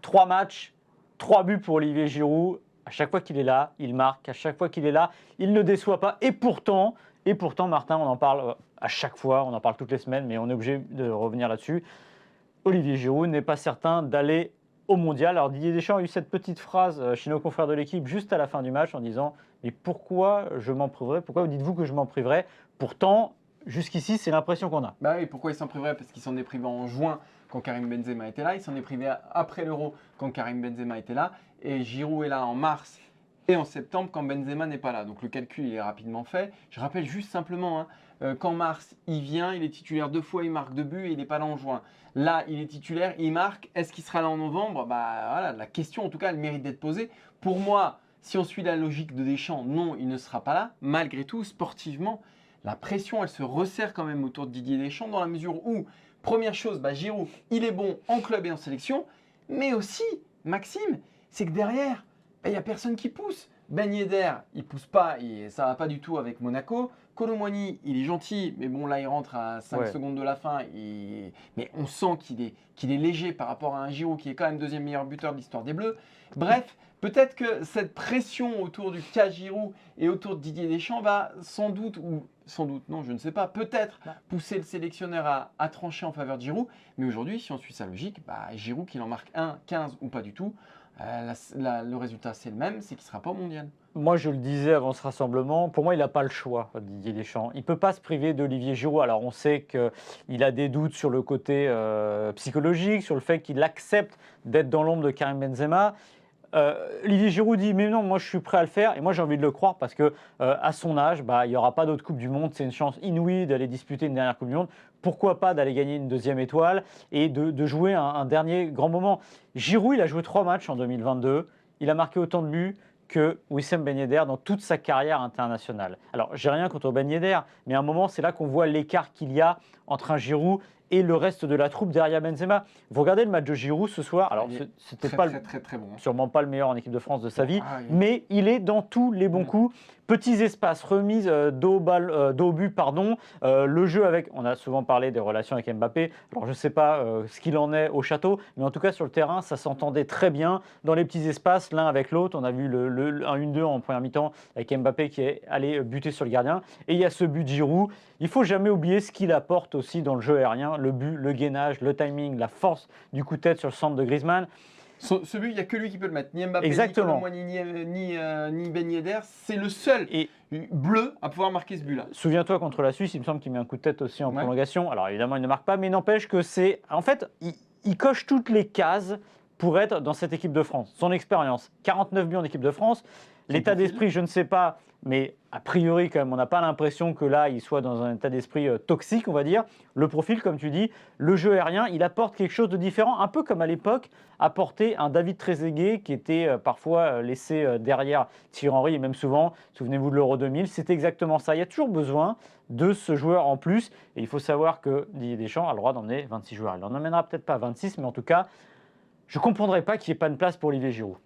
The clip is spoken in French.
3 matchs, 3 buts pour Olivier Giroud. À chaque fois qu'il est là, il marque. À chaque fois qu'il est là, il ne déçoit pas. Et pourtant, Martin, on en parle à chaque fois, on en parle toutes les semaines, mais on est obligé de revenir là-dessus. Olivier Giroud n'est pas certain d'aller au mondial. Alors Didier Deschamps a eu cette petite phrase chez nos confrères de l'équipe juste à la fin du match en disant « Mais pourquoi je m'en priverais? Pourquoi vous dites-vous que je m'en priverais ?» Pourtant, jusqu'ici, c'est l'impression qu'on a. Bah oui, pourquoi il s'en priverait? Parce qu'il s'en est privé en juin quand Karim Benzema était là. Il s'en est privé après l'Euro quand Karim Benzema était là. Et Giroud est là en mars et en septembre quand Benzema n'est pas là. Donc le calcul il est rapidement fait. Je rappelle juste simplement, qu'en mars, il vient, il est titulaire 2 fois, il marque 2 buts et il n'est pas là en juin. Là, il est titulaire, il marque. Est-ce qu'il sera là en novembre? Bah voilà, la question en tout cas, elle mérite d'être posée. Pour moi, si on suit la logique de Deschamps, non, il ne sera pas là. Malgré tout, sportivement, la pression, elle se resserre quand même autour de Didier Deschamps dans la mesure où, première chose, Giroud, il est bon en club et en sélection, mais aussi, Maxime, c'est que derrière, il n'y a personne qui pousse. Ben Yedder, il pousse pas et ça va pas du tout avec Monaco. Kolo Muani, il est gentil, mais bon là il rentre à 5 secondes de la fin. Mais on sent qu'il est léger par rapport à un Giroud qui est quand même deuxième meilleur buteur de l'histoire des Bleus. Bref, peut-être que cette pression autour du cas Giroud et autour de Didier Deschamps va sans doute, non, je ne sais pas, peut-être pousser le sélectionneur à trancher en faveur de Giroud. Mais aujourd'hui, si on suit sa logique, Giroud qu'il en marque 1, 15 ou pas du tout, le résultat c'est le même, c'est qu'il ne sera pas au mondial. Moi, je le disais avant ce rassemblement, pour moi, il n'a pas le choix, Didier Deschamps. Il ne peut pas se priver d'Olivier Giroud. Alors, on sait qu'il a des doutes sur le côté psychologique, sur le fait qu'il accepte d'être dans l'ombre de Karim Benzema. Olivier Giroud dit mais non, moi je suis prêt à le faire et moi j'ai envie de le croire parce que à son âge, il n'y aura pas d'autre Coupe du Monde, c'est une chance inouïe d'aller disputer une dernière Coupe du Monde. Pourquoi pas d'aller gagner une deuxième étoile et de jouer un dernier grand moment. Giroud, il a joué 3 matchs en 2022, il a marqué autant de buts que Wissam Ben Yedder dans toute sa carrière internationale. Alors, j'ai rien contre Ben Yedder, mais à un moment, c'est là qu'on voit l'écart qu'il y a entre un Giroud et le reste de la troupe derrière Benzema. Vous regardez le match de Giroud ce soir, alors c'était pas très bon. Sûrement pas le meilleur en équipe de France de sa vie, mais il est dans tous les bons coups. Petits espaces, remise dos au but, le jeu avec, on a souvent parlé des relations avec Mbappé, alors je ne sais pas ce qu'il en est au château, mais en tout cas sur le terrain, ça s'entendait très bien dans les petits espaces, l'un avec l'autre. On a vu un 1-2 en première mi-temps avec Mbappé qui est allé buter sur le gardien, et il y a ce but de Giroud. Il ne faut jamais oublier ce qu'il apporte aussi dans le jeu aérien, le but, le gainage, le timing, la force du coup de tête sur le centre de Griezmann. Ce but, il n'y a que lui qui peut le mettre. Ni Mbappé, Exactement. ni Kolo Muani, ni Ben Yedder. C'est le seul bleu à pouvoir marquer ce but-là. Souviens-toi contre la Suisse, il me semble qu'il met un coup de tête aussi en prolongation. Alors évidemment, il ne marque pas, mais n'empêche que c'est... En fait, il coche toutes les cases pour être dans cette équipe de France. Son expérience, 49 buts en équipe de France. L'état d'esprit, je ne sais pas, mais a priori, quand même, on n'a pas l'impression que là, il soit dans un état d'esprit toxique, on va dire. Le profil, comme tu dis, le jeu aérien, il apporte quelque chose de différent, un peu comme à l'époque apportait un David Trezeguet qui était parfois laissé derrière Thierry Henry, et même souvent, souvenez-vous de l'Euro 2000, c'est exactement ça. Il y a toujours besoin de ce joueur en plus, et il faut savoir que Didier Deschamps a le droit d'emmener 26 joueurs. Il n'en emmènera peut-être pas 26, mais en tout cas, je ne comprendrais pas qu'il n'y ait pas de place pour Olivier Giroud.